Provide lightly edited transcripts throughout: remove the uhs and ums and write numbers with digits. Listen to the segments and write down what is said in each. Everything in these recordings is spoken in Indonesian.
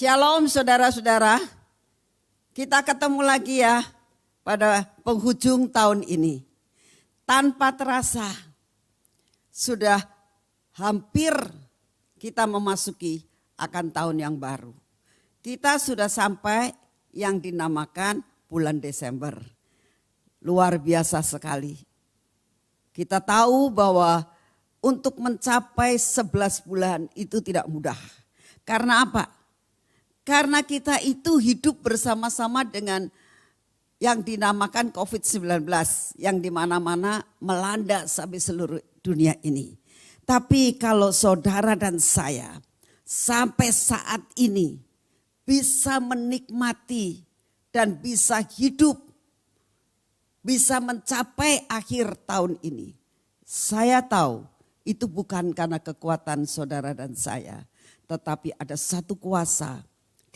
Shalom saudara-saudara, kita ketemu lagi ya pada penghujung tahun ini. Tanpa terasa sudah hampir kita memasuki akan tahun yang baru. Kita sudah sampai yang dinamakan bulan Desember. Luar biasa sekali. Kita tahu bahwa untuk mencapai 11 bulan itu tidak mudah. Karena apa? Karena kita itu hidup bersama-sama dengan yang dinamakan COVID-19 yang di mana-mana melanda sampai seluruh dunia ini. Tapi kalau saudara dan saya sampai saat ini bisa menikmati dan bisa hidup, bisa mencapai akhir tahun ini. Saya tahu itu bukan karena kekuatan saudara dan saya, tetapi ada satu kuasa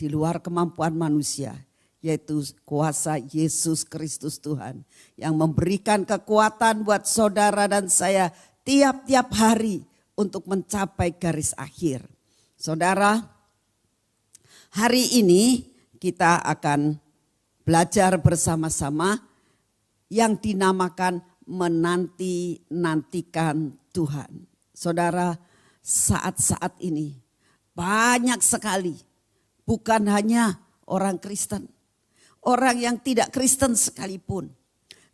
di luar kemampuan manusia, yaitu kuasa Yesus Kristus Tuhan yang memberikan kekuatan buat saudara dan saya tiap-tiap hari untuk mencapai garis akhir. Saudara, hari ini kita akan belajar bersama-sama yang dinamakan menanti-nantikan Tuhan. Saudara, saat-saat ini banyak sekali, bukan hanya orang Kristen, orang yang tidak Kristen sekalipun,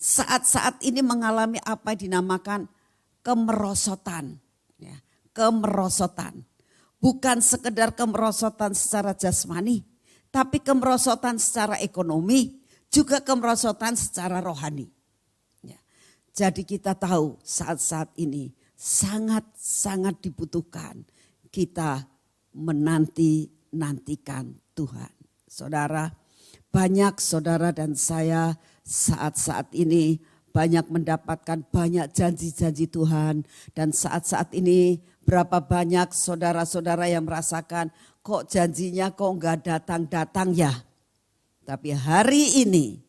saat-saat ini mengalami apa yang dinamakan kemerosotan. Ya, kemerosotan. Bukan sekedar kemerosotan secara jasmani, tapi kemerosotan secara ekonomi, juga kemerosotan secara rohani. Ya, jadi kita tahu saat-saat ini sangat-sangat dibutuhkan kita menanti-nantikan Tuhan. Saudara, banyak saudara dan saya saat-saat ini banyak mendapatkan banyak janji-janji Tuhan. Dan saat-saat ini berapa banyak saudara-saudara yang merasakan kok janjinya kok enggak datang-datang ya. Tapi hari ini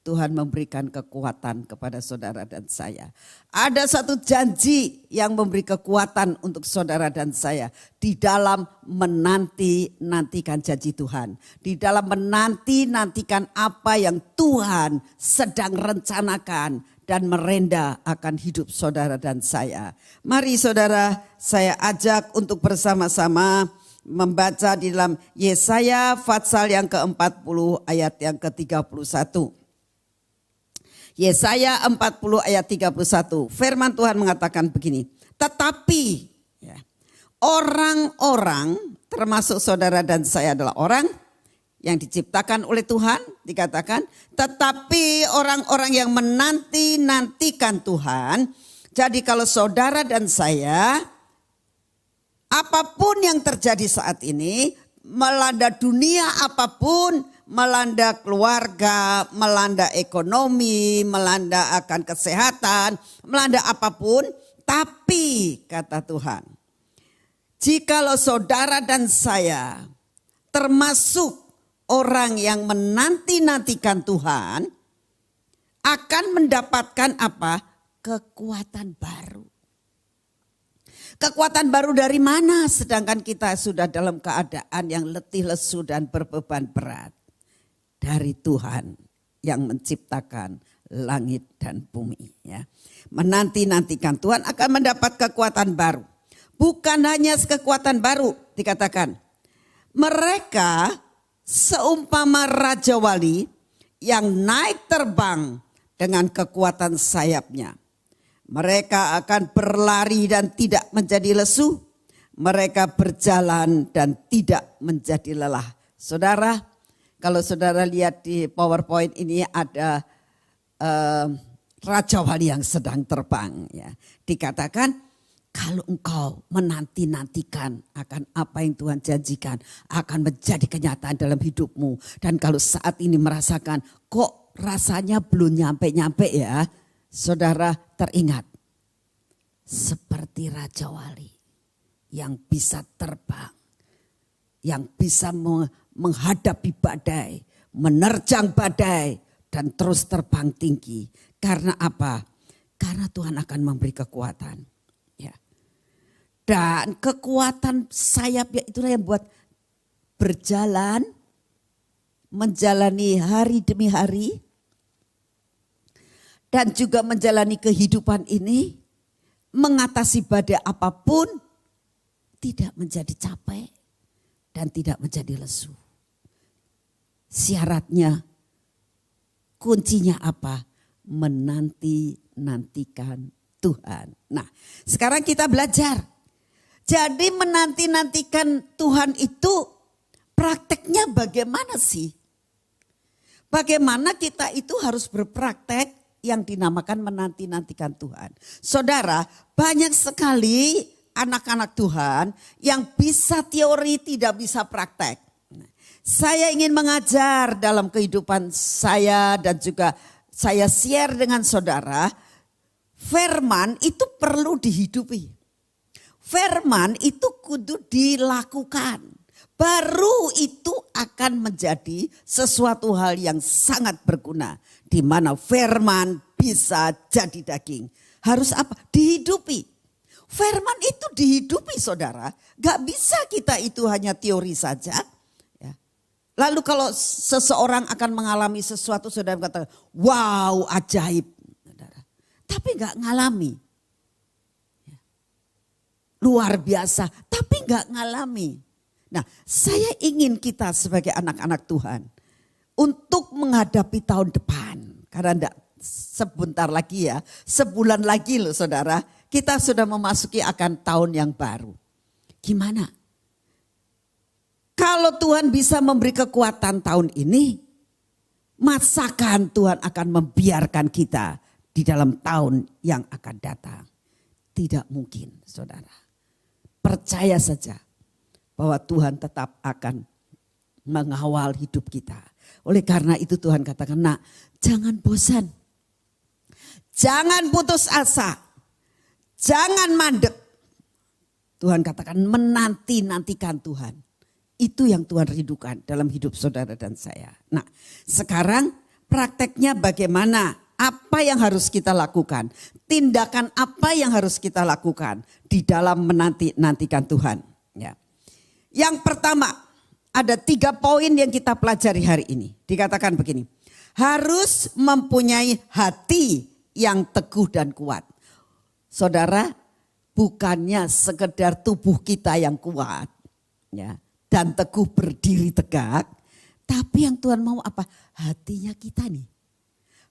Tuhan memberikan kekuatan kepada saudara dan saya. Ada satu janji yang memberi kekuatan untuk saudara dan saya. Di dalam menanti-nantikan janji Tuhan. Di dalam menanti-nantikan apa yang Tuhan sedang rencanakan dan merenda akan hidup saudara dan saya. Mari saudara, saya ajak untuk bersama-sama membaca di dalam Yesaya pasal yang ke-40 ayat yang ke-31. Yesaya 40 ayat 31. Firman Tuhan mengatakan begini. Tetapi ya, orang-orang termasuk saudara dan saya adalah orang yang diciptakan oleh Tuhan. Dikatakan tetapi orang-orang yang menanti-nantikan Tuhan. Jadi kalau saudara dan saya, apapun yang terjadi saat ini, melanda dunia apapun, melanda keluarga, melanda ekonomi, melanda akan kesehatan, melanda apapun. Tapi kata Tuhan, jikalau saudara dan saya termasuk orang yang menanti-nantikan Tuhan, akan mendapatkan apa? Kekuatan baru. Kekuatan baru dari mana? Sedangkan kita sudah dalam keadaan yang letih lesu dan berbeban berat. Dari Tuhan yang menciptakan langit dan bumi. Ya. Menanti-nantikan Tuhan akan mendapat kekuatan baru. Bukan hanya kekuatan baru dikatakan. Mereka seumpama Raja Wali yang naik terbang dengan kekuatan sayapnya. Mereka akan berlari dan tidak menjadi lesu. Mereka berjalan dan tidak menjadi lelah. Saudara, kalau saudara lihat di PowerPoint ini ada Raja Wali yang sedang terbang. Ya. Dikatakan kalau engkau menanti-nantikan akan apa yang Tuhan janjikan akan menjadi kenyataan dalam hidupmu. Dan kalau saat ini merasakan kok rasanya belum nyampe-nyampe ya. Saudara teringat seperti Raja Wali yang bisa terbang. Yang bisa menghadapi badai, menerjang badai dan terus terbang tinggi. Karena apa? Karena Tuhan akan memberi kekuatan. Ya. Dan kekuatan sayapnya itulah yang buat berjalan, menjalani hari demi hari, dan juga menjalani kehidupan ini, mengatasi badai apapun, tidak menjadi capek dan tidak menjadi lesu. Syaratnya, kuncinya apa? Menanti-nantikan Tuhan. Nah, sekarang kita belajar. Jadi menanti-nantikan Tuhan itu prakteknya bagaimana sih? Bagaimana kita itu harus berpraktek yang dinamakan menanti-nantikan Tuhan. Saudara, banyak sekali anak-anak Tuhan yang bisa teori tidak bisa praktek. Saya ingin mengajar dalam kehidupan saya dan juga saya share dengan saudara, firman itu perlu dihidupi. Firman itu kudu dilakukan. Baru itu akan menjadi sesuatu hal yang sangat berguna. Di mana firman bisa jadi daging. Harus apa? Dihidupi. Firman itu dihidupi saudara. Gak bisa kita itu hanya teori saja. Ya. Lalu kalau seseorang akan mengalami sesuatu saudara katakan, wow ajaib. Saudara. Tapi gak ngalami. Ya. Luar biasa, tapi gak ngalami. Nah, saya ingin kita sebagai anak-anak Tuhan untuk menghadapi tahun depan. Karena enggak sebentar lagi ya, sebulan lagi loh saudara, kita sudah memasuki akan tahun yang baru. Gimana? Kalau Tuhan bisa memberi kekuatan tahun ini, masakan Tuhan akan membiarkan kita di dalam tahun yang akan datang? Tidak mungkin saudara. Percaya saja bahwa Tuhan tetap akan mengawal hidup kita. Oleh karena itu Tuhan katakan, nak jangan bosan. Jangan putus asa. Jangan mandek. Tuhan katakan menanti-nantikan Tuhan. Itu yang Tuhan rindukan dalam hidup saudara dan saya. Nah sekarang prakteknya bagaimana? Apa yang harus kita lakukan? Tindakan apa yang harus kita lakukan di dalam menanti-nantikan Tuhan? Ya. Yang pertama, ada 3 poin yang kita pelajari hari ini. Dikatakan begini, harus mempunyai hati yang teguh dan kuat. Saudara, bukannya sekedar tubuh kita yang kuat ya, dan teguh berdiri tegak. Tapi yang Tuhan mau apa? Hatinya kita nih.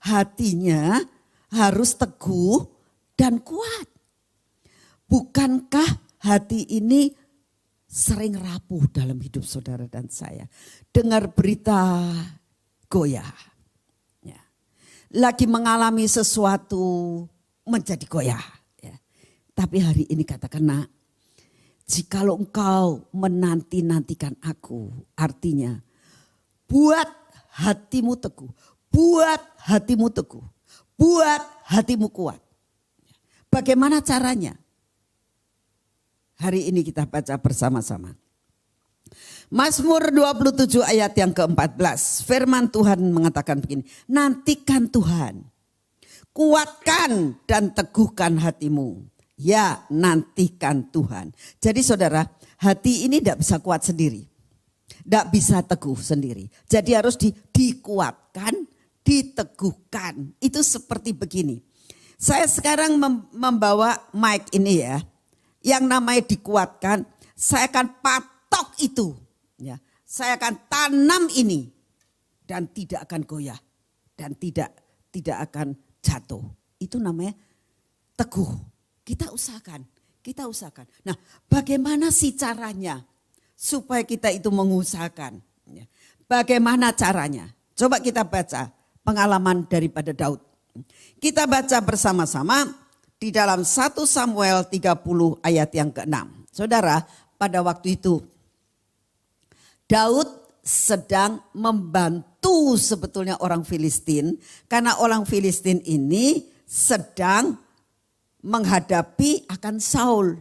Hatinya harus teguh dan kuat. Bukankah hati ini sering rapuh dalam hidup saudara dan saya. Dengar berita goyah. Ya. Lagi mengalami sesuatu menjadi goyah. Ya. Tapi hari ini katakan, nak, jikalau engkau menanti-nantikan aku, artinya buat hatimu teguh. Buat hatimu teguh. Buat hatimu kuat. Bagaimana caranya? Hari ini kita baca bersama-sama. Mazmur 27 ayat yang ke-14. Firman Tuhan mengatakan begini. Nantikan Tuhan. Kuatkan dan teguhkan hatimu. Ya, nantikan Tuhan. Jadi saudara, hati ini tidak bisa kuat sendiri. Tidak bisa teguh sendiri. Jadi harus dikuatkan, diteguhkan. Itu seperti begini. Saya sekarang membawa mic ini ya. Yang namanya dikuatkan, saya akan patok itu. Ya, saya akan tanam ini. Dan tidak akan goyah. Dan tidak akan jatuh. Itu namanya teguh. Kita usahakan. Nah, bagaimana sih caranya? Supaya kita itu mengusahakan. Ya. Bagaimana caranya? Coba kita baca pengalaman daripada Daud. Kita baca bersama-sama. Di dalam 1 Samuel 30 ayat yang ke-6. Saudara, pada waktu itu Daud sedang membantu sebetulnya orang Filistin. Karena orang Filistin ini sedang menghadapi akan Saul.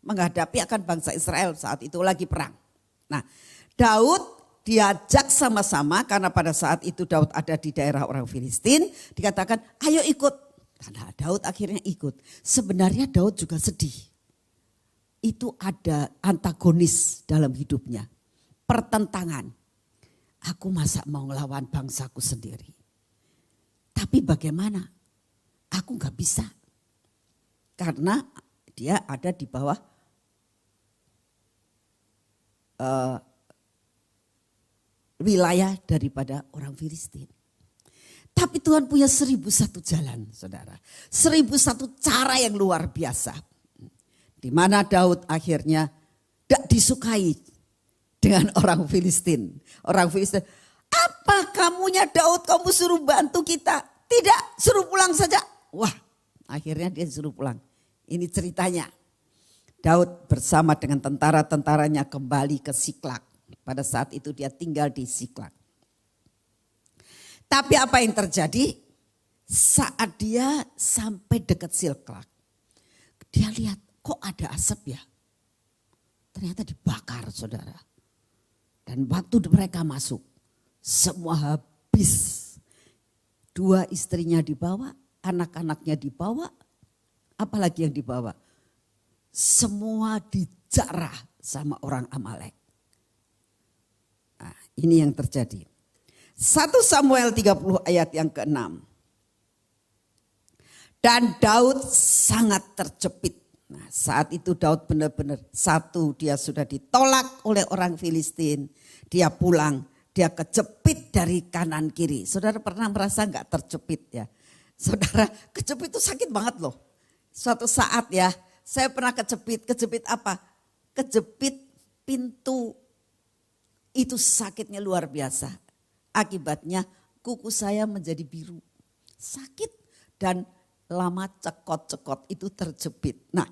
Menghadapi akan bangsa Israel saat itu lagi perang. Nah, Daud diajak sama-sama karena pada saat itu Daud ada di daerah orang Filistin. Dikatakan ayo ikut. Karena Daud akhirnya ikut. Sebenarnya Daud juga sedih. Itu ada antagonis dalam hidupnya. pertentangan. Aku masa mau ngelawan bangsaku sendiri. Tapi bagaimana? Aku gak bisa. Karena dia ada di bawah wilayah daripada orang Filistin. Tapi Tuhan punya 1001 jalan, saudara. 1001 cara yang luar biasa. Di mana Daud akhirnya tidak disukai dengan orang Filistin. Orang Filistin, apa kamunya Daud, kamu suruh bantu kita? Tidak, suruh pulang saja. Wah, akhirnya dia suruh pulang. Ini ceritanya. Daud bersama dengan tentara-tentaranya kembali ke Siklak. Pada saat itu dia tinggal di Siklak. Tapi apa yang terjadi? Saat dia sampai dekat Siklak, dia lihat kok ada asap ya. Ternyata dibakar, saudara. Dan waktu mereka masuk, semua habis. 2 istrinya dibawa, anak-anaknya dibawa, apalagi yang dibawa. Semua dijarah sama orang Amalek. Nah, ini yang terjadi. 1 Samuel 30 ayat yang ke-6. Dan Daud sangat terjepit. Nah, saat itu Daud benar-benar dia sudah ditolak oleh orang Filistin. Dia pulang, dia kejepit dari kanan kiri. Saudara pernah merasa enggak terjepit ya? Saudara, kejepit itu sakit banget loh. Suatu saat ya, saya pernah kejepit apa? Kejepit pintu. Itu sakitnya luar biasa. Akibatnya kuku saya menjadi biru. Sakit dan lama cekot-cekot itu terjepit. Nah,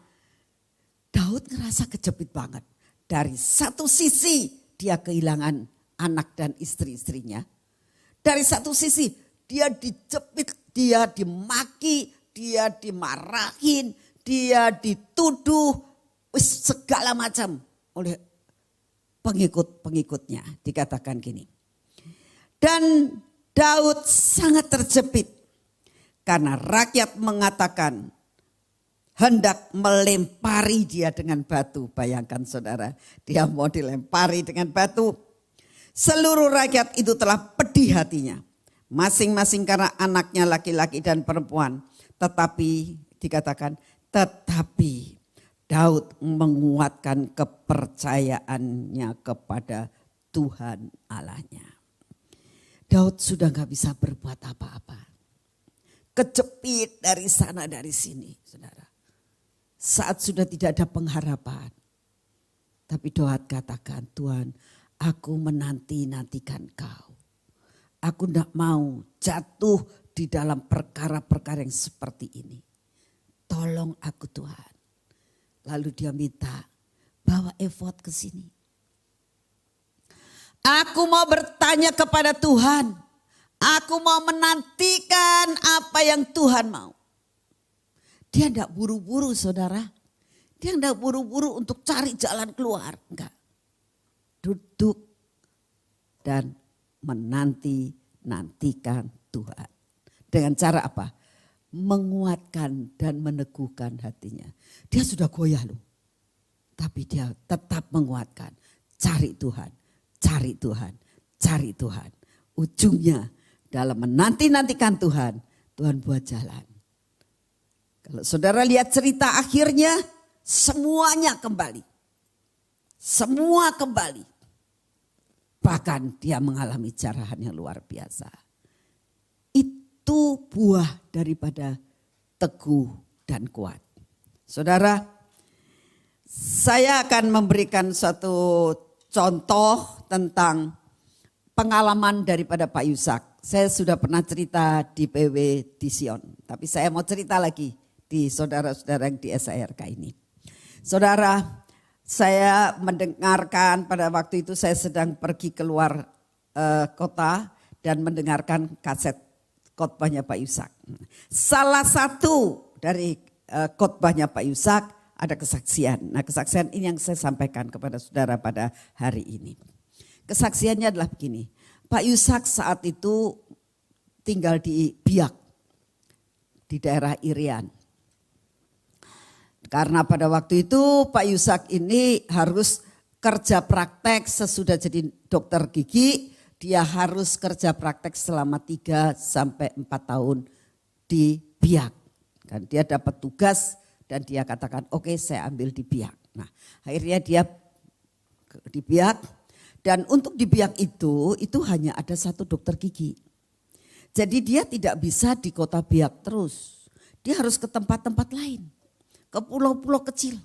Daud ngerasa kejepit banget. Dari satu sisi dia kehilangan anak dan istri-istrinya. Dari satu sisi dia dijepit, dia dimaki, dia dimarahin, dia dituduh segala macam oleh pengikut-pengikutnya. Dikatakan gini. Dan Daud sangat terjepit karena rakyat mengatakan hendak melempari dia dengan batu. Bayangkan saudara, dia mau dilempari dengan batu. Seluruh rakyat itu telah pedih hatinya. Masing-masing karena anaknya laki-laki dan perempuan. Tetapi dikatakan, tetapi Daud menguatkan kepercayaannya kepada Tuhan Allahnya. Daud sudah gak bisa berbuat apa-apa. Kejepit dari sana dari sini, saudara. Saat sudah tidak ada pengharapan. Tapi Daud katakan, Tuhan, aku menanti-nantikan kau. Aku tidak mau jatuh di dalam perkara-perkara yang seperti ini. Tolong aku Tuhan. Lalu dia minta, bawa efod ke sini. Aku mau bertanya kepada Tuhan. Aku mau menantikan apa yang Tuhan mau. Dia tidak buru-buru saudara. Dia tidak buru-buru untuk cari jalan keluar. Enggak. Duduk dan menantikan Tuhan. Dengan cara apa? Menguatkan dan meneguhkan hatinya. Dia sudah goyah loh. Tapi dia tetap menguatkan. Cari Tuhan. Cari Tuhan, cari Tuhan. Ujungnya dalam menanti-nantikan Tuhan, Tuhan buat jalan. Kalau saudara lihat cerita akhirnya, semuanya kembali. Semua kembali. Bahkan dia mengalami jarahan yang luar biasa. Itu buah daripada teguh dan kuat. Saudara, saya akan memberikan suatu contoh tentang pengalaman daripada Pak Yusak. Saya sudah pernah cerita di PW di Sion. Tapi saya mau cerita lagi di saudara-saudara yang di SARK ini. Saudara, saya mendengarkan pada waktu itu saya sedang pergi keluar kota dan mendengarkan kaset khotbahnya Pak Yusak. Salah satu dari khotbahnya Pak Yusak ada kesaksian. Nah, kesaksian ini yang saya sampaikan kepada saudara pada hari ini. Kesaksiannya adalah begini. Pak Yusak saat itu tinggal di Biak, di daerah Irian. Karena pada waktu itu Pak Yusak ini harus kerja praktek sesudah jadi dokter gigi, dia harus kerja praktek selama 3 sampai 4 tahun di Biak. Kan dia dapat tugas dan dia katakan oke, saya ambil di Biak. Nah akhirnya dia di Biak dan untuk di Biak itu hanya ada 1 dokter gigi. Jadi dia tidak bisa di kota Biak terus. Dia harus ke tempat-tempat lain, ke pulau-pulau kecil.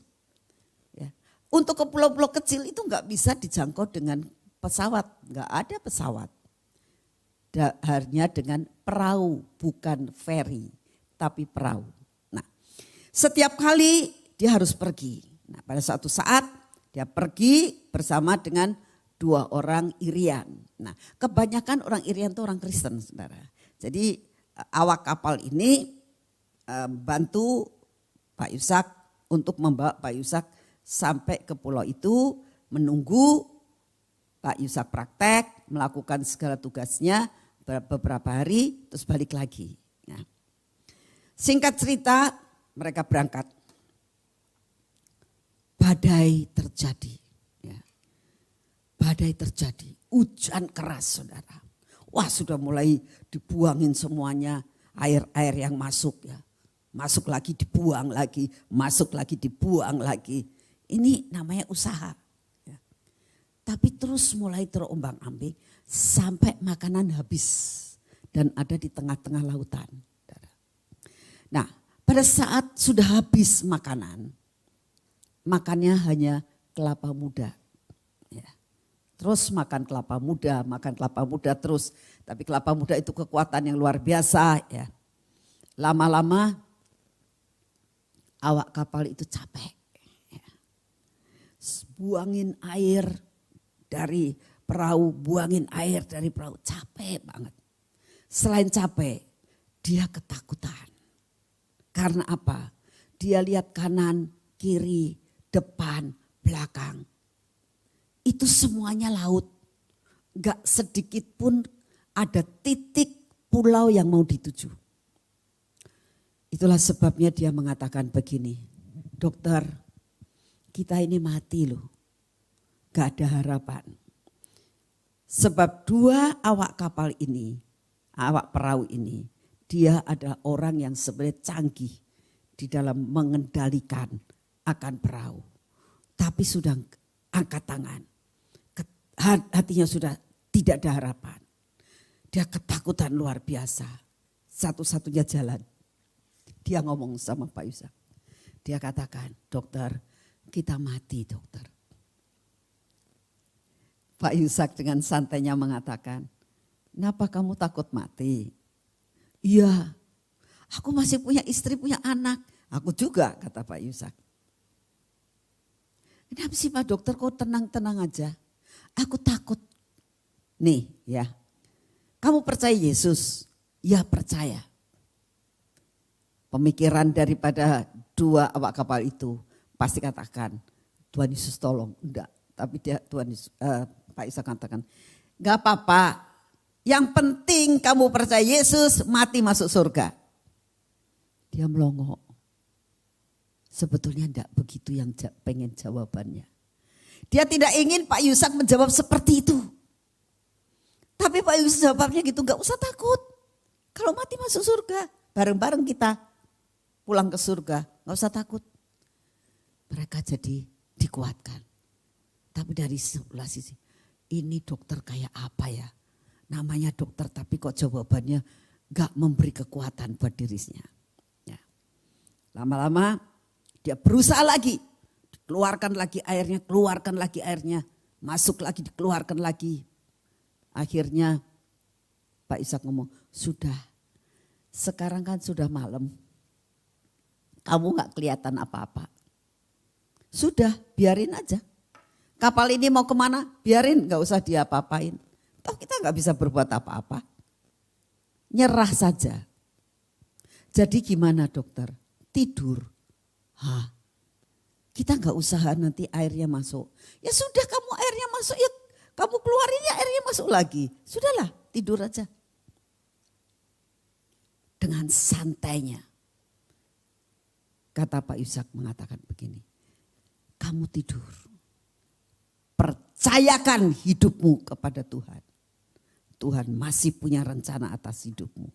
Untuk ke pulau-pulau kecil itu nggak bisa dijangkau dengan pesawat, nggak ada pesawat. Hanya dengan perahu, bukan ferry, tapi perahu. Nah, setiap kali dia harus pergi. Nah, pada suatu saat dia pergi bersama dengan 2 orang Irian. Nah, kebanyakan orang Irian itu orang Kristen, saudara. Jadi awak kapal ini bantu Pak Yusak untuk membawa Pak Yusak sampai ke pulau itu, menunggu Pak Yusak praktek, melakukan segala tugasnya beberapa hari, terus balik lagi. Nah, singkat cerita, mereka berangkat. Badai terjadi. Ya. Badai terjadi, hujan keras saudara. Wah sudah mulai dibuangin semuanya air-air yang masuk ya. Masuk lagi dibuang lagi, masuk lagi dibuang lagi. Ini namanya usaha. Ya. Tapi terus mulai terombang-ambing sampai makanan habis dan ada di tengah-tengah lautan. Nah pada saat sudah habis makanan, makannya hanya kelapa muda. Ya. Terus makan kelapa muda terus. Tapi kelapa muda itu kekuatan yang luar biasa ya. Lama-lama awak kapal itu capek. Buangin air dari perahu, capek banget. Selain capek, dia ketakutan. Karena apa? Dia lihat kanan, kiri, depan, belakang. Itu semuanya laut. Gak sedikit pun ada titik pulau yang mau dituju. Itulah sebabnya dia mengatakan begini, dokter, kita ini mati loh, gak ada harapan. Sebab 2 awak kapal ini, awak perahu ini, dia adalah orang yang sebenarnya canggih di dalam mengendalikan akan perahu. Tapi sudah angkat tangan, hatinya sudah tidak ada harapan. Dia ketakutan luar biasa, satu-satunya jalan. Dia ngomong sama Pak Yusak, dia katakan, dokter, kita mati dokter. Pak Yusak dengan santainya mengatakan, kenapa kamu takut mati? Iya, aku masih punya istri, punya anak. Aku juga, kata Pak Yusak. Kenapa sih Pak dokter kok tenang-tenang aja? Aku takut. Nih ya, kamu percaya Yesus? Ya percaya. Pemikiran daripada 2 awak kapal itu pasti katakan, Tuhan Yesus tolong. Enggak, tapi Pak Isa katakan, enggak apa-apa. Yang penting kamu percaya Yesus, mati masuk surga. Dia melongo. Sebetulnya enggak begitu yang pengen jawabannya. Dia tidak ingin Pak Yusak menjawab seperti itu. Tapi Pak Yusak jawabnya gitu, enggak usah takut. Kalau mati masuk surga, bareng-bareng kita pulang ke surga, enggak usah takut. Mereka jadi dikuatkan. Tapi dari sebelah sisi, ini dokter kayak apa ya? Namanya dokter tapi kok jawabannya gak memberi kekuatan buat dirinya. Ya. Lama-lama dia berusaha lagi. Keluarkan lagi airnya, masuk lagi, dikeluarkan lagi. Akhirnya Pak Ishak ngomong, sudah, sekarang kan sudah malam. Kamu gak kelihatan apa-apa. Sudah, biarin aja. Kapal ini mau kemana? Biarin, gak usah diapa-apain. Toh kita gak bisa berbuat apa-apa. Nyerah saja. Jadi gimana dokter? Tidur. Kita gak usaha nanti airnya masuk. Ya sudah kamu airnya masuk, ya kamu keluarin ya airnya masuk lagi. Sudahlah, tidur aja. Dengan santainya. Kata Pak Yusak mengatakan begini. Kamu tidur. percayakan hidupmu kepada Tuhan. Tuhan masih punya rencana atas hidupmu.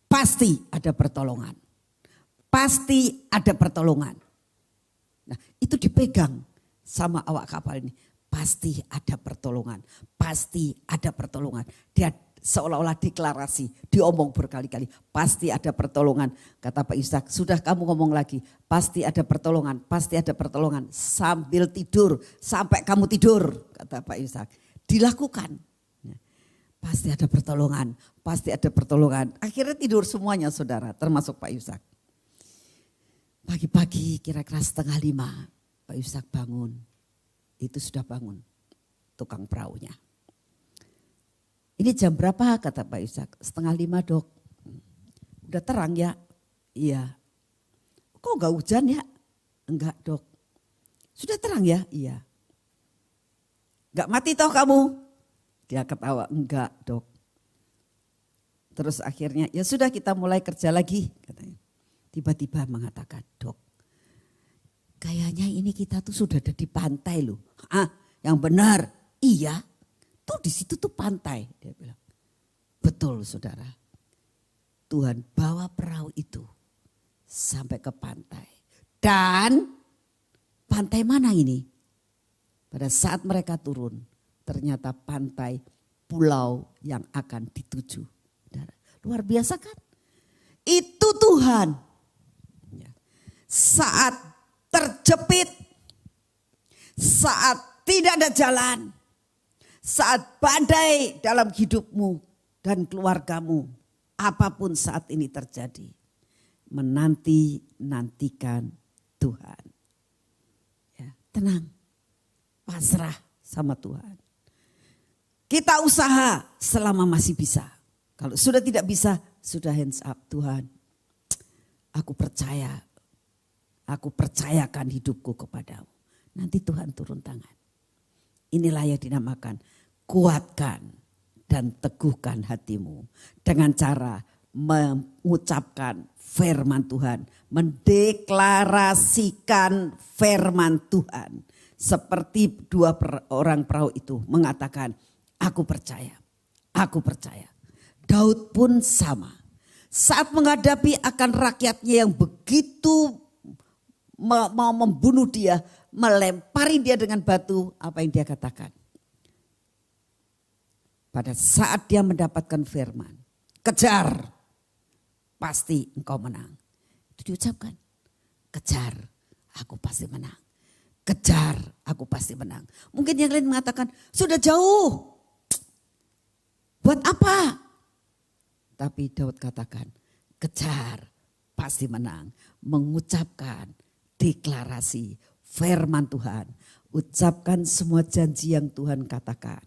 Pasti ada pertolongan. Pasti ada pertolongan. Nah, itu dipegang sama awak kapal ini. Pasti ada pertolongan. Pasti ada pertolongan. Dia seolah-olah deklarasi, diomong berkali-kali. Pasti ada pertolongan. Kata Pak Ishak, sudah kamu ngomong lagi. Pasti ada pertolongan, pasti ada pertolongan. Sambil tidur, sampai kamu tidur. Kata Pak Ishak, dilakukan. Pasti ada pertolongan, pasti ada pertolongan. Akhirnya tidur semuanya saudara, termasuk Pak Ishak. Pagi-pagi kira-kira 4:30 Pak Ishak bangun. Itu sudah bangun tukang perahunya. Ini jam berapa kata Pak Ishak? 4:30 Dok. Udah terang ya? Iya. Kok enggak hujan ya? Enggak Dok. Sudah terang ya? Iya. Enggak mati toh kamu? Dia ketawa, enggak Dok. Terus akhirnya ya sudah kita mulai kerja lagi katanya. Tiba-tiba mengatakan, Dok, kayaknya ini kita tuh sudah ada di pantai loh. Ah, yang benar. Iya, tuh di situ tuh pantai. Dia bilang, betul saudara. Tuhan bawa perahu itu sampai ke pantai. Dan pantai mana ini? Pada saat mereka turun, ternyata pantai pulau yang akan dituju. Luar biasa kan? Itu Tuhan. Saat terjepit, saat tidak ada jalan, saat badai dalam hidupmu dan keluargamu, apapun saat ini terjadi, nantikan Tuhan. Ya, tenang, pasrah sama Tuhan. Kita usaha selama masih bisa. Kalau sudah tidak bisa, sudah hands up. Tuhan, aku percaya. Aku percayakan hidupku kepadamu. Nanti Tuhan turun tangan. Inilah yang dinamakan kuatkan dan teguhkan hatimu. Dengan cara mengucapkan firman Tuhan. Mendeklarasikan firman Tuhan. Seperti dua orang perahu itu mengatakan, aku percaya, aku percaya. Daud pun sama. Saat menghadapi akan rakyatnya yang begitu mau membunuh dia, melempari dia dengan batu, apa yang dia katakan? Pada saat dia mendapatkan firman, kejar, pasti engkau menang. Itu diucapkan, kejar, aku pasti menang. Kejar, aku pasti menang. Mungkin yang lain mengatakan, sudah jauh, buat apa? Tapi Daud katakan, kejar, pasti menang. Mengucapkan deklarasi firman Tuhan. Ucapkan semua janji yang Tuhan katakan.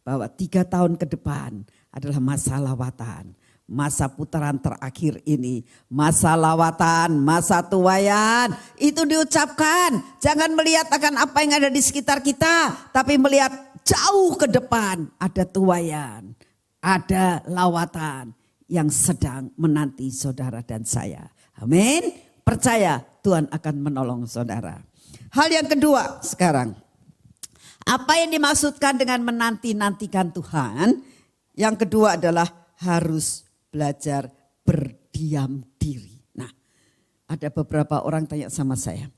Bahwa 3 tahun ke depan adalah masa lawatan. Masa putaran terakhir ini. Masa lawatan, masa tuaian. Itu diucapkan. Jangan melihat akan apa yang ada di sekitar kita. Tapi melihat jauh ke depan. Ada tuaian. Ada lawatan yang sedang menanti saudara dan saya. Amin. Percaya Tuhan akan menolong saudara. Hal yang kedua sekarang. Apa yang dimaksudkan dengan menanti-nantikan Tuhan? Yang kedua adalah harus belajar berdiam diri. Nah, ada beberapa orang tanya sama saya.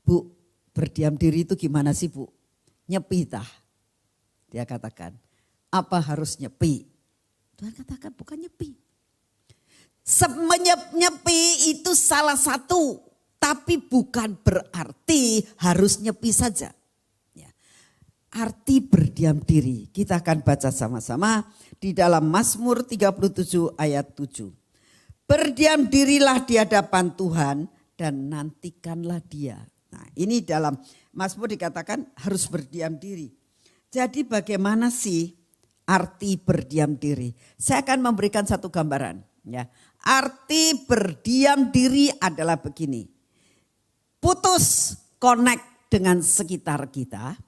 Bu, berdiam diri itu gimana sih Bu? Nyepi tah. Dia katakan, apa harus nyepi? Tuhan katakan bukan nyepi. Nyepi itu salah satu. Tapi bukan berarti harus nyepi saja. Ya. Arti berdiam diri. Kita akan baca sama-sama di dalam Mazmur 37 ayat 7. Berdiam dirilah di hadapan Tuhan dan nantikanlah dia. Nah, ini dalam Mazmur dikatakan harus berdiam diri. Jadi bagaimana sih arti berdiam diri? Saya akan memberikan satu gambaran. Ya, arti berdiam diri adalah begini. Putus connect dengan sekitar kita.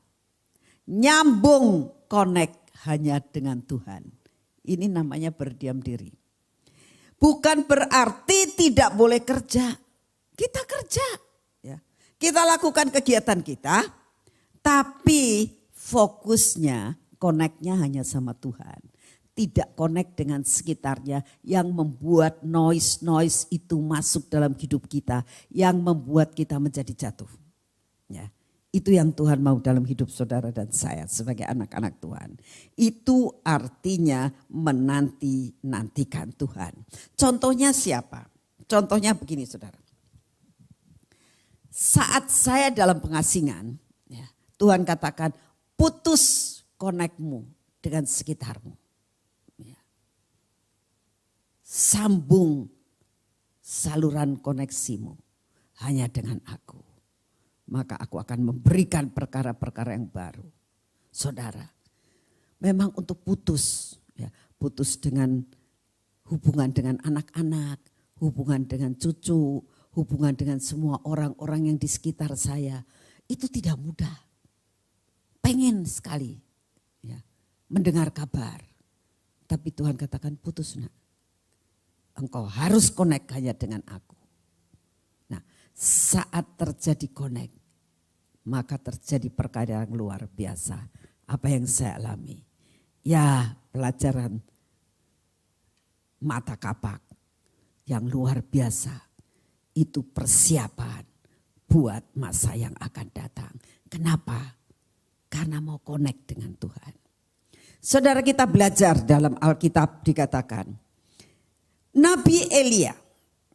Nyambung connect hanya dengan Tuhan. Ini namanya berdiam diri. Bukan berarti tidak boleh kerja. Kita kerja. Ya. Kita lakukan kegiatan kita. Tapi fokusnya, connect-nya hanya sama Tuhan. Tidak connect dengan sekitarnya yang membuat noise itu masuk dalam hidup kita. Yang membuat kita menjadi jatuh. Ya. Itu yang Tuhan mau dalam hidup saudara dan saya sebagai anak-anak Tuhan. Itu artinya menanti-nantikan Tuhan. Contohnya siapa? Contohnya begini saudara. Saat saya dalam pengasingan, ya, Tuhan katakan putus connect-mu dengan sekitarmu. Ya. Sambung saluran koneksimu hanya dengan aku. Maka aku akan memberikan perkara-perkara yang baru. Saudara, memang untuk putus, ya, putus dengan hubungan dengan anak-anak, hubungan dengan cucu, hubungan dengan semua orang-orang yang di sekitar saya, itu tidak mudah. Pengen sekali ya, mendengar kabar. Tapi Tuhan katakan putus nak. Engkau harus connect hanya dengan aku. Nah, saat terjadi connect, maka terjadi perkara yang luar biasa. Apa yang saya alami? Ya, pelajaran mata kapak yang luar biasa. Itu persiapan buat masa yang akan datang. Kenapa? Karena mau connect dengan Tuhan. Saudara, kita belajar dalam Alkitab dikatakan Nabi Elia.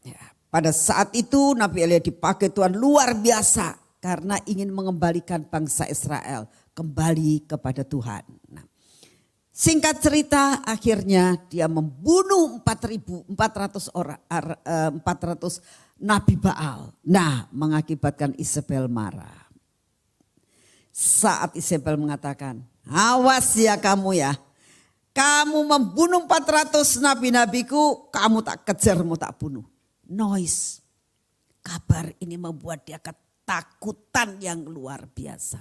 Ya, pada saat itu Nabi Elia dipakai Tuhan luar biasa. Karena ingin mengembalikan bangsa Israel kembali kepada Tuhan. Nah, singkat cerita akhirnya dia membunuh 400 Nabi Baal. Nah, mengakibatkan Isabel marah. Saat Isabel mengatakan, awas ya kamu ya. Kamu membunuh 400 nabi-nabiku, kamu tak kejar, mau tak bunuh. Noise. Kabar ini membuat dia ketakutan yang luar biasa.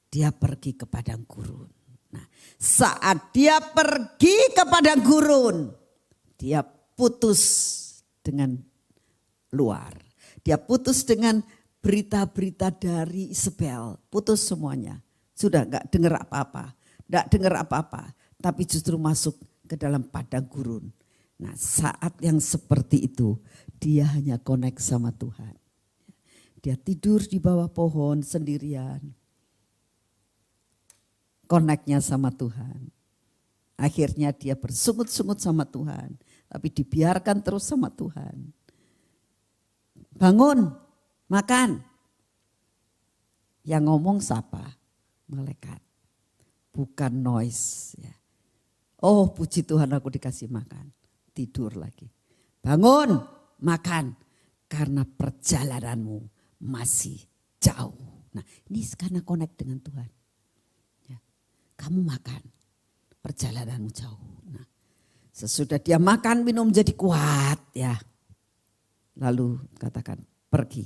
Dia pergi ke padang gurun. Nah, saat dia pergi ke padang gurun, dia putus dengan luar. Dia putus dengan berita-berita dari Isabel. Putus semuanya. Sudah gak dengar apa-apa. Gak dengar apa-apa. Tapi justru masuk ke dalam padang gurun. Nah, saat yang seperti itu dia hanya connect sama Tuhan. Dia tidur di bawah pohon sendirian. Connect-nya sama Tuhan. Akhirnya dia bersungut-sungut sama Tuhan. Tapi dibiarkan terus sama Tuhan. Bangun, makan. Yang ngomong siapa? Malaikat. Bukan noise. Ya. Oh, puji Tuhan aku dikasih makan. Tidur lagi. Bangun, makan. Karena perjalananmu masih jauh. Nah, ini karena connect dengan Tuhan. Ya. Kamu makan, perjalananmu jauh. Nah, sesudah dia makan, minum jadi kuat ya. Lalu katakan pergi.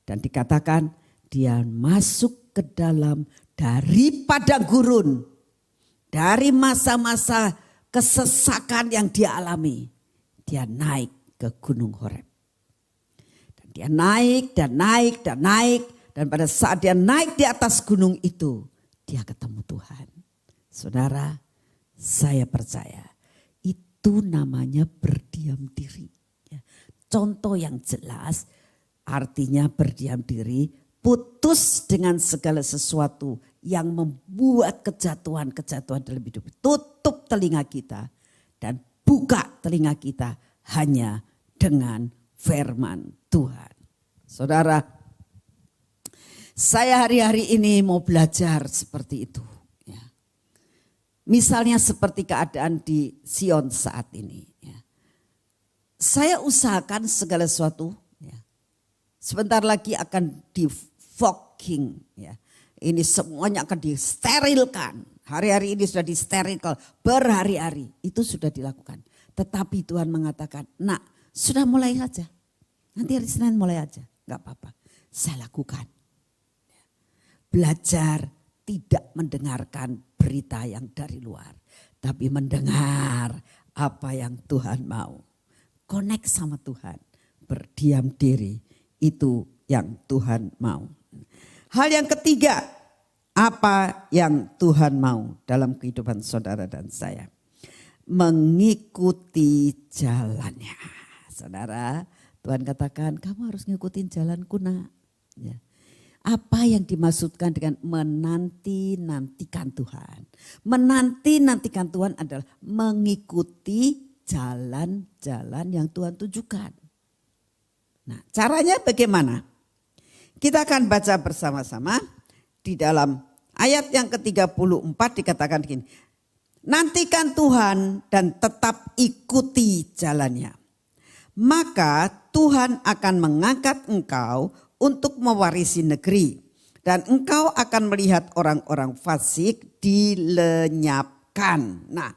Dan dikatakan dia masuk ke dalam dari padang gurun. Dari masa-masa kesesakan yang dia alami. Dia naik ke Gunung Horeb. Dan dia naik dan naik dan naik. Dan pada saat dia naik di atas gunung itu, dia ketemu Tuhan. Saudara, saya percaya itu namanya berdiam diri. Contoh yang jelas artinya berdiam diri, putus dengan segala sesuatu yang membuat kejatuhan-kejatuhan dalam hidup. Tutup telinga kita dan buka telinga kita hanya dengan firman Tuhan. Saudara, saya hari-hari ini mau belajar seperti itu. Ya. Misalnya seperti keadaan di Sion saat ini. Ya. Saya usahakan segala sesuatu. Ya. Sebentar lagi akan di-fogging. Ya. Ini semuanya akan disterilkan. Hari-hari ini sudah disterilkan. Berhari-hari itu sudah dilakukan. Tetapi Tuhan mengatakan, nak sudah mulai aja. Nanti hari Senin mulai aja. Gak apa-apa. Saya lakukan. Belajar tidak mendengarkan berita yang dari luar. Tapi mendengar apa yang Tuhan mau. Connect sama Tuhan. Berdiam diri. Itu yang Tuhan mau. Hal yang ketiga Apa yang Tuhan mau dalam kehidupan saudara dan saya? Mengikuti jalannya. Saudara, Tuhan katakan kamu harus ngikutin jalanku nak. Ya. Apa yang dimaksudkan dengan menanti-nantikan Tuhan? Menanti-nantikan Tuhan adalah mengikuti jalan-jalan yang Tuhan tunjukkan. Nah, caranya bagaimana? Kita akan baca bersama-sama di dalam ayat yang ke-34 dikatakan begini. Nantikan Tuhan dan tetap ikuti jalannya. Maka Tuhan akan mengangkat engkau untuk mewarisi negeri. Dan engkau akan melihat orang-orang fasik dilenyapkan. Nah,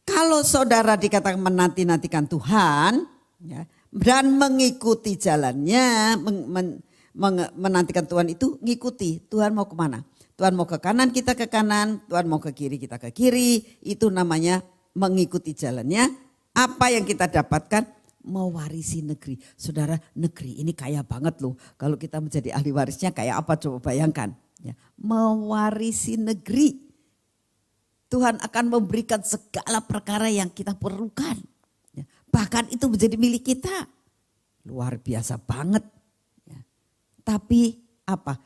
kalau saudara dikatakan menanti-nantikan Tuhan ya, dan mengikuti jalannya, menantikan Tuhan itu ngikuti. Tuhan mau kemana? Tuhan mau ke kanan, kita ke kanan. Tuhan mau ke kiri, kita ke kiri. Itu namanya mengikuti jalannya. Apa yang kita dapatkan? Mewarisi negeri. Saudara, negeri ini kaya banget loh. Kalau kita menjadi ahli warisnya kayak apa coba bayangkan. Ya, mewarisi negeri. Tuhan akan memberikan segala perkara yang kita perlukan. Ya, bahkan itu menjadi milik kita. Luar biasa banget. Ya. Tapi apa?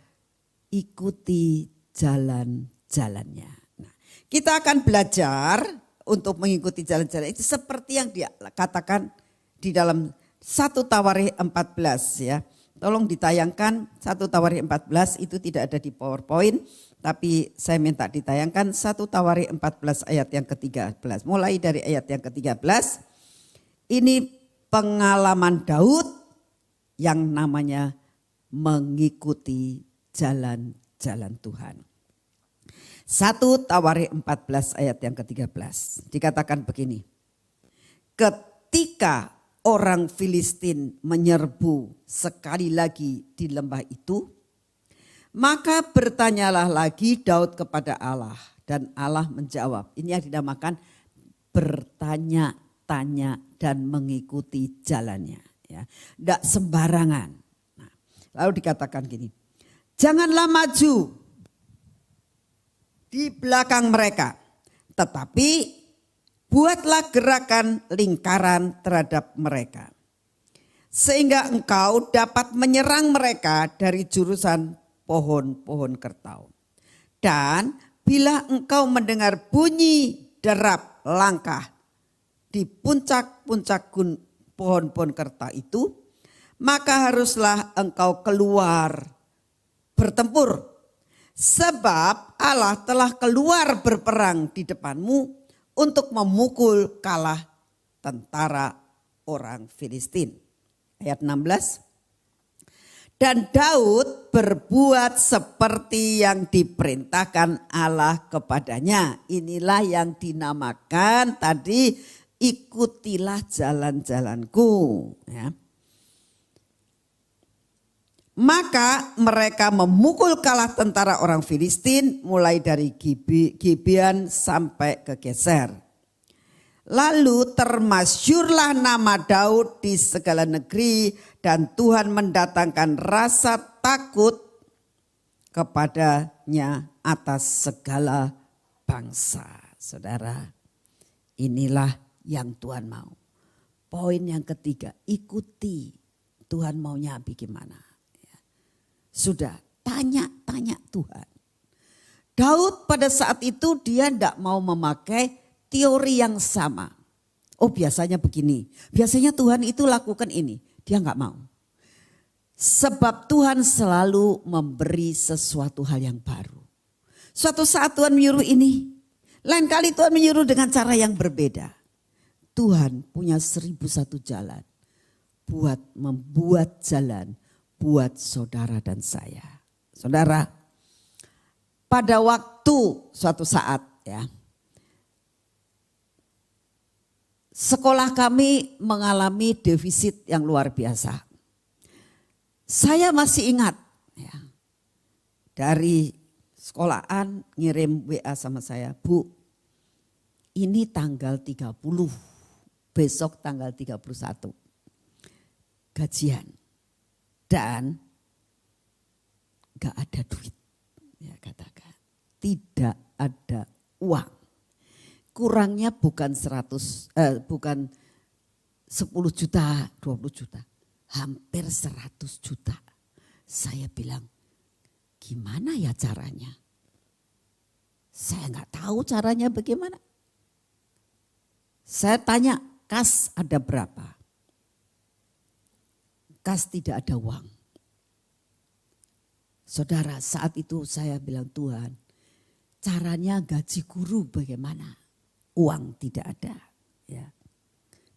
Ikuti jalan-jalannya. Nah, kita akan belajar untuk mengikuti jalan-jalan itu seperti yang dia katakan di dalam 1 Tawarikh 14 ya. Tolong ditayangkan 1 Tawarikh 14 itu tidak ada di PowerPoint. Tapi saya minta ditayangkan 1 Tawarikh 14 ayat yang ke-13. Mulai dari ayat yang ke-13. Ini pengalaman Daud yang namanya mengikuti jalan-jalan Tuhan. 1 Tawarikh 14 ayat yang ke-13. Dikatakan begini. Ketika orang Filistin menyerbu sekali lagi di lembah itu, maka bertanyalah lagi Daud kepada Allah. Dan Allah menjawab. Ini yang dinamakan bertanya-tanya dan mengikuti jalannya. Ya, tidak sembarangan. Nah, lalu dikatakan gini. Janganlah maju di belakang mereka. Tetapi buatlah gerakan lingkaran terhadap mereka. Sehingga engkau dapat menyerang mereka dari jurusan pohon-pohon kertau. Dan bila engkau mendengar bunyi derap langkah di puncak-puncak pohon-pohon kertau itu, maka haruslah engkau keluar bertempur. Sebab Allah telah keluar berperang di depanmu untuk memukul kalah tentara orang Filistin. Ayat 16. Dan Daud berbuat seperti yang diperintahkan Allah kepadanya. Inilah yang dinamakan tadi ikutilah jalan-jalanku. Ya. Maka mereka memukul kalah tentara orang Filistin mulai dari Gibeon sampai ke Geser. Lalu termasyurlah nama Daud di segala negeri dan Tuhan mendatangkan rasa takut kepadanya atas segala bangsa. Saudara, inilah yang Tuhan mau. Poin yang ketiga, ikuti Tuhan maunya bagaimana. Sudah tanya-tanya Tuhan. Daud pada saat itu dia tidak mau memakai teori yang sama. Oh biasanya begini, biasanya Tuhan itu lakukan ini. Dia nggak mau. Sebab Tuhan selalu memberi sesuatu hal yang baru. Suatu saat Tuhan menyuruh ini, lain kali Tuhan menyuruh dengan cara yang berbeda. Tuhan punya 1001 jalan buat membuat jalan buat saudara dan saya. Saudara, pada waktu suatu saat ya, sekolah kami mengalami defisit yang luar biasa. Saya masih ingat ya, dari sekolahan ngirim WA sama saya, Bu, ini tanggal 30, besok tanggal 31 gajian. Dan gak ada duit, ya katakan. tidak ada uang. Kurangnya bukan 10 juta, 20 juta. Hampir 100 juta. Saya bilang, gimana ya caranya? Saya nggak tahu caranya bagaimana. Saya tanya, kas ada berapa? Kas tidak ada uang. Saudara, saat itu saya bilang, Tuhan, caranya gaji guru bagaimana? Uang tidak ada. Ya.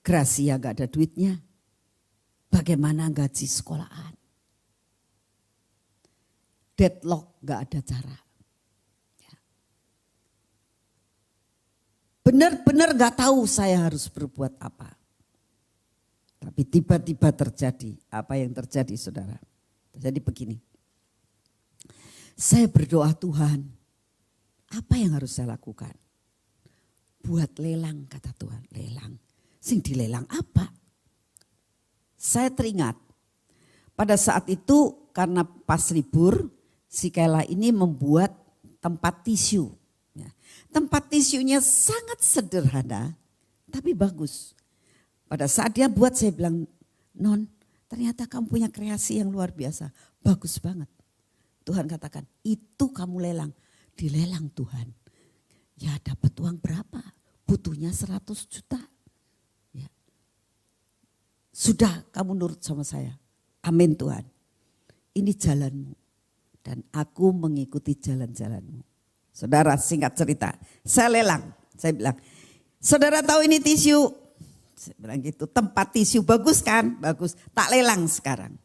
Gracia nggak ada duitnya. Bagaimana gaji sekolahan? Deadlock nggak ada cara. Ya. Benar-benar nggak tahu saya harus berbuat apa. Tapi tiba-tiba terjadi apa yang terjadi, saudara. Jadi begini. Saya berdoa, Tuhan, apa yang harus saya lakukan? Buat lelang, kata Tuhan, lelang. Sing dilelang apa? Saya teringat pada saat itu karena pas libur, si Kayla ini membuat tempat tisu. Ya. Tempat tisunya sangat sederhana tapi bagus. Pada saat dia buat, saya bilang, Non, ternyata kamu punya kreasi yang luar biasa. Bagus banget. Tuhan katakan, itu kamu lelang. Dilelang Tuhan. Ya dapat uang berapa? Butuhnya 100 juta. Ya. Sudah kamu nurut sama saya. Amin Tuhan. Ini jalanmu. Dan aku mengikuti jalan-jalanmu. Saudara, singkat cerita. Saya lelang. Saya bilang, saudara tahu ini tisu? Saya bilang gitu, tempat tisu bagus kan? Bagus. Tak lelang sekarang.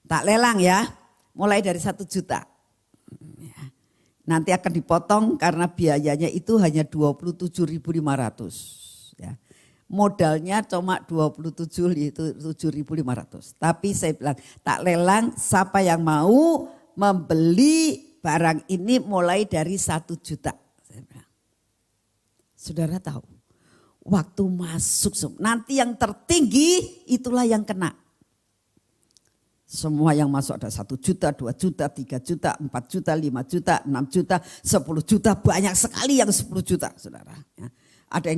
Tak lelang ya. Mulai dari 1 juta. Ya. Nanti akan dipotong karena biayanya itu hanya 27.500. Ya. Modalnya cuma 27.500. Tapi saya bilang tak lelang, siapa yang mau membeli barang ini mulai dari 1 juta. Saya bilang. Saudara tahu, waktu masuk nanti yang tertinggi itulah yang kena. Semua yang masuk ada 1 juta, 2 juta, 3 juta, 4 juta, 5 juta, 6 juta, 10 juta. Banyak sekali yang 10 juta saudara. Ada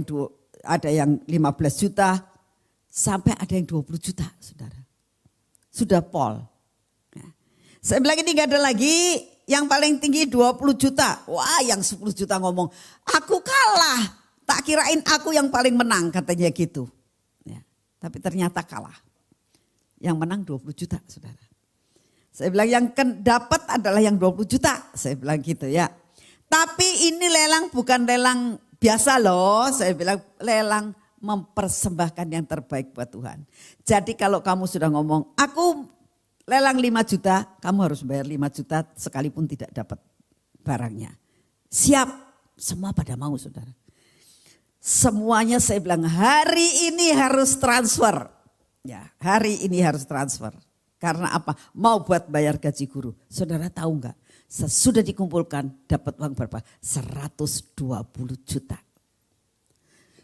yang 15 juta sampai ada yang 20 juta saudara. Sudah pol. Ya. Saya bilang ini gak ada lagi, yang paling tinggi 20 juta. Wah yang 10 juta ngomong, aku kalah. Tak kirain aku yang paling menang katanya gitu. Ya. Tapi ternyata kalah. Yang menang 20 juta saudara. Saya bilang yang dapat adalah yang 20 juta. Saya bilang gitu ya. Tapi ini lelang bukan lelang biasa loh. Saya bilang lelang mempersembahkan yang terbaik buat Tuhan. Jadi kalau kamu sudah ngomong aku lelang 5 juta. Kamu harus bayar 5 juta sekalipun tidak dapat barangnya. Siap. Semua pada mau saudara. Semuanya saya bilang hari ini harus transfer. Ya, hari ini harus transfer. Karena apa? Mau buat bayar gaji guru. Saudara tahu enggak? Sesudah dikumpulkan dapat uang berapa? 120 juta.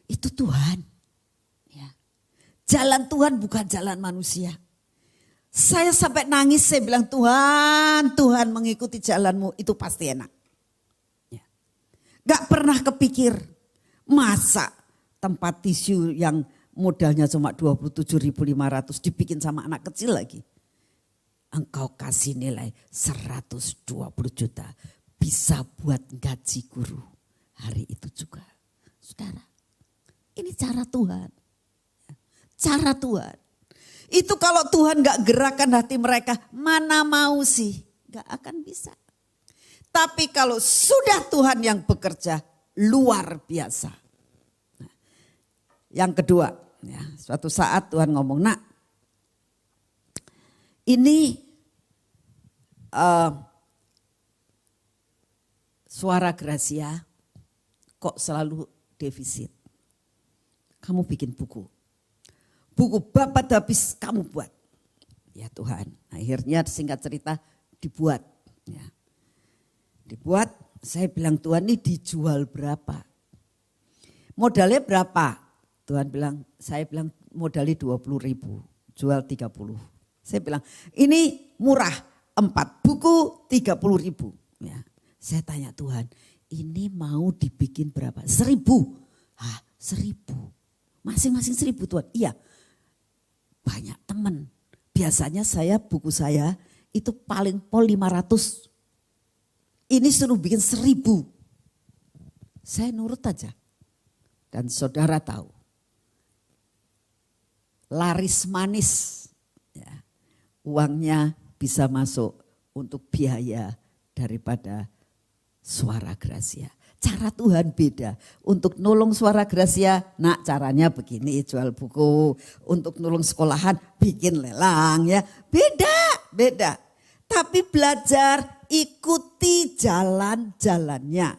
Itu Tuhan. Ya. Jalan Tuhan bukan jalan manusia. Saya sampai nangis, saya bilang Tuhan, Tuhan mengikuti jalanmu itu pasti enak. Ya. Gak pernah kepikir masa tempat tisu yang modalnya cuma 27.500 dibikin sama anak kecil lagi. Engkau kasih nilai 120 juta. Bisa buat gaji guru hari itu juga. Saudara, ini cara Tuhan. Cara Tuhan. Itu kalau Tuhan gak gerakan hati mereka, mana mau sih? Gak akan bisa. Tapi kalau sudah Tuhan yang bekerja, luar biasa. Nah, yang kedua, ya, suatu saat Tuhan ngomong, nak ini suara Gracia kok selalu defisit. Kamu bikin buku. Buku babat habis kamu buat. Ya Tuhan, akhirnya singkat cerita dibuat. Ya. Dibuat, saya bilang Tuhan ini dijual berapa? Modalnya berapa? Tuhan bilang, saya bilang modalnya 20.000, jual 30. Saya bilang ini murah, 4 buku 30.000. Ya. Saya tanya Tuhan, ini mau dibikin berapa? 1.000. 1.000. Masing-masing 1.000 Tuhan. Iya. Banyak teman. Biasanya buku saya itu paling pol 500. Ini suruh bikin 1.000. Saya nurut aja. Dan saudara tahu. Laris manis. Ya, uangnya bisa masuk untuk biaya daripada Suara Gracia. Cara Tuhan beda. Untuk nolong Suara Gracia, nak caranya begini, jual buku. Untuk nolong sekolahan, bikin lelang ya. Beda. Tapi belajar, ikuti jalan-jalannya.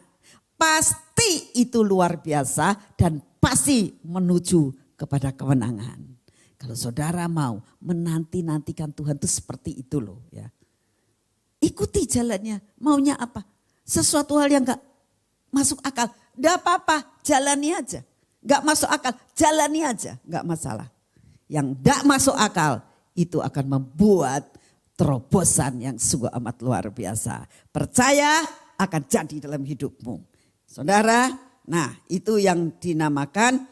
Pasti itu luar biasa dan pasti menuju kepada kemenangan. Kalau saudara mau menanti-nantikan Tuhan itu seperti itu loh ya. Ikuti jalannya, maunya apa? Sesuatu hal yang gak masuk akal, gak apa-apa, jalani aja. Gak masuk akal, jalani aja, gak masalah. Yang gak masuk akal itu akan membuat terobosan yang sungguh amat luar biasa. Percaya akan jadi dalam hidupmu. Saudara, nah itu yang dinamakan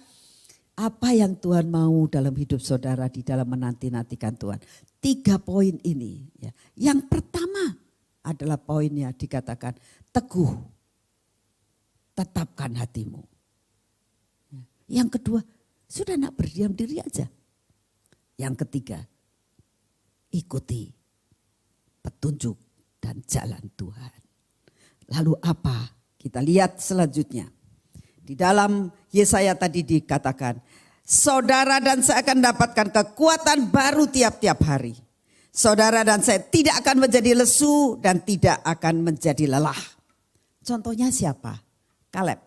apa yang Tuhan mau dalam hidup saudara di dalam menanti-nantikan Tuhan. 3 poin ini. Ya. Yang pertama adalah poinnya dikatakan teguh, tetapkan hatimu. Yang kedua, sudah nak berdiam diri aja. Yang ketiga, ikuti petunjuk dan jalan Tuhan. Lalu apa? Kita lihat selanjutnya. Di dalam Yesaya tadi dikatakan, saudara dan saya akan mendapatkan kekuatan baru tiap-tiap hari. Saudara dan saya tidak akan menjadi lesu dan tidak akan menjadi lelah. Contohnya siapa? Kaleb.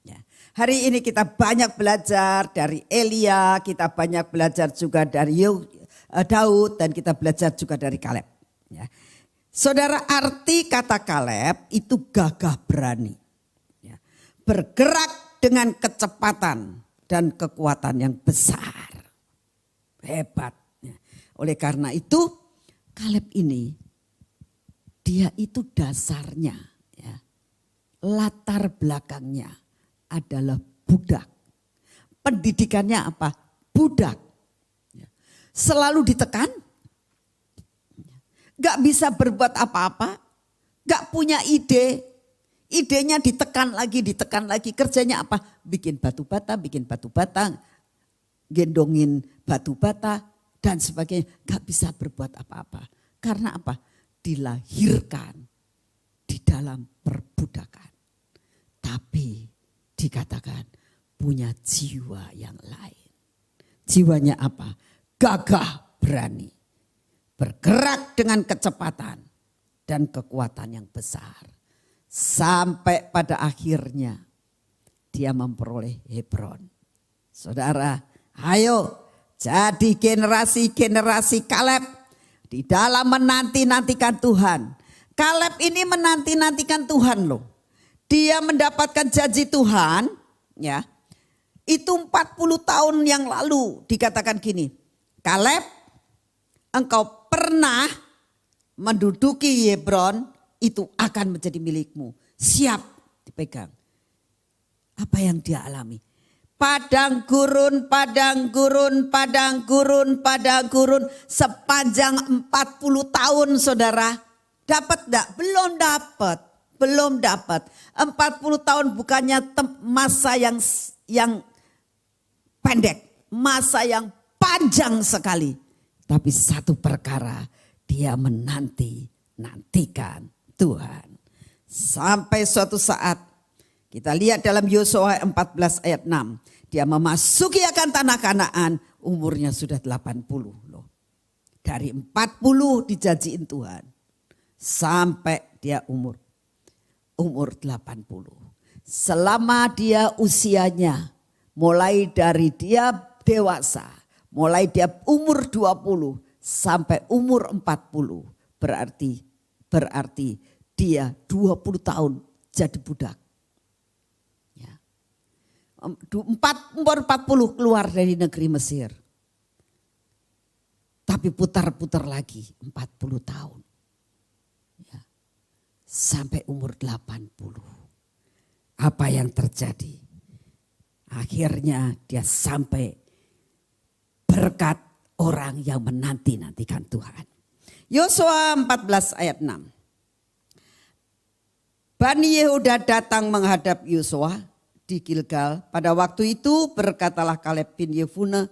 Ya. Hari ini kita banyak belajar dari Elia, kita banyak belajar juga dari Daud dan kita belajar juga dari Kaleb. Ya. Saudara, arti kata Kaleb itu gagah berani. Ya. Bergerak dengan kecepatan dan kekuatan yang besar. Hebat. Oleh karena itu Kaleb ini dia itu dasarnya ya, latar belakangnya adalah budak. Pendidikannya apa? Budak. Selalu ditekan. Gak bisa berbuat apa-apa. Gak punya ide. Idenya ditekan lagi. Kerjanya apa? Bikin batu bata. Gendongin batu bata. Dan sebagainya, gak bisa berbuat apa-apa. Karena apa? Dilahirkan di dalam perbudakan. Tapi dikatakan punya jiwa yang lain. Jiwanya apa? Gagah berani. Bergerak dengan kecepatan dan kekuatan yang besar. Sampai pada akhirnya dia memperoleh Hebron. Saudara, ayo. Jadi generasi-generasi Kaleb di dalam menanti-nantikan Tuhan. Kaleb ini menanti-nantikan Tuhan loh. Dia mendapatkan janji Tuhan ya. Itu 40 tahun yang lalu dikatakan gini. Kaleb, engkau pernah menduduki Hebron, itu akan menjadi milikmu. Siap dipegang. Apa yang dia alami? Padang gurun sepanjang 40 tahun saudara. Dapat enggak? Belum dapat. 40 tahun bukannya masa yang pendek. Masa yang panjang sekali. Tapi satu perkara, dia menantikan Tuhan. Sampai suatu saat kita lihat dalam Yosua 14 ayat 6. Dia memasuki akan tanah Kanaan, umurnya sudah 80 loh. Dari 40 dijanjiin Tuhan. Sampai dia umur 80. Selama dia usianya, mulai dari dia dewasa, mulai dia umur 20 sampai umur 40. Berarti dia 20 tahun jadi budak. Umur 40 keluar dari negeri Mesir. Tapi putar-putar lagi 40 tahun. Ya. sampai umur 80. Apa yang terjadi? Akhirnya dia sampai berkat orang yang menanti-nantikan Tuhan. Yosua 14 ayat 6. Bani Yehuda datang menghadap Yosua di Gilgal. Pada waktu itu berkatalah Kaleb bin Yefune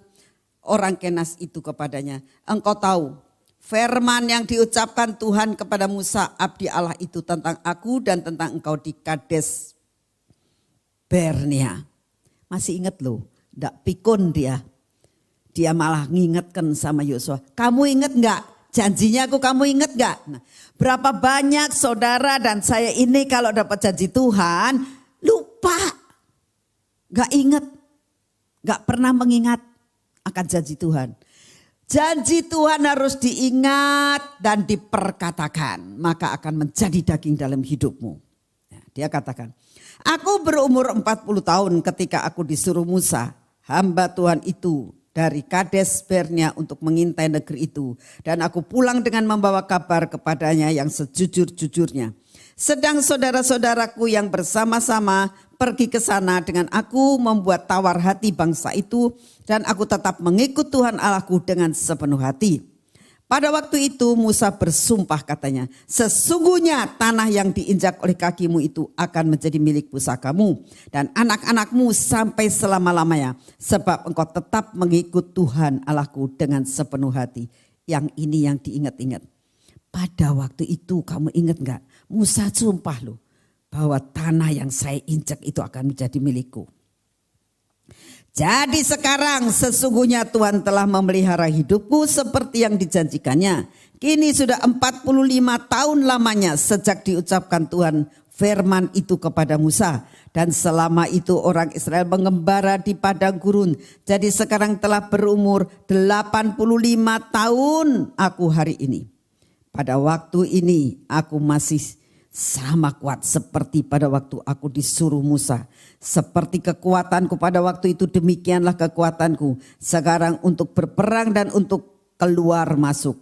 orang Kenas itu kepadanya, engkau tahu firman yang diucapkan Tuhan kepada Musa abdi Allah itu tentang aku dan tentang engkau di Kades Barnea. Masih ingat loh, ndak pikun dia. Dia malah ngingetkan sama Yosua. Kamu ingat enggak? Janjinya aku kamu ingat enggak? Nah, berapa banyak saudara dan saya ini kalau dapat janji Tuhan lupa. Enggak ingat. Enggak pernah mengingat akan janji Tuhan. Janji Tuhan harus diingat dan diperkatakan. Maka akan menjadi daging dalam hidupmu. Nah, dia katakan. Aku berumur 40 tahun ketika aku disuruh Musa, hamba Tuhan itu dari Kades Barnea untuk mengintai negeri itu. Dan aku pulang dengan membawa kabar kepadanya yang sejujur-jujurnya. Sedang saudara-saudaraku yang bersama-sama pergi ke sana dengan aku membuat tawar hati bangsa itu. Dan aku tetap mengikut Tuhan Allahku dengan sepenuh hati. Pada waktu itu Musa bersumpah katanya, sesungguhnya tanah yang diinjak oleh kakimu itu akan menjadi milik pusakamu dan anak-anakmu sampai selama-lamanya. Sebab engkau tetap mengikut Tuhan Allahku dengan sepenuh hati. Yang ini yang diingat-ingat. Pada waktu itu kamu ingat enggak? Musa sumpah loh bahwa tanah yang saya injak itu akan menjadi milikku. Jadi sekarang sesungguhnya Tuhan telah memelihara hidupku seperti yang dijanjikannya. Kini sudah 45 tahun lamanya sejak diucapkan Tuhan firman itu kepada Musa. Dan selama itu orang Israel mengembara di padang gurun. Jadi sekarang telah berumur 85 tahun aku hari ini. Pada waktu ini aku masih sama kuat seperti pada waktu aku disuruh Musa. Seperti kekuatanku pada waktu itu demikianlah kekuatanku sekarang untuk berperang dan untuk keluar masuk.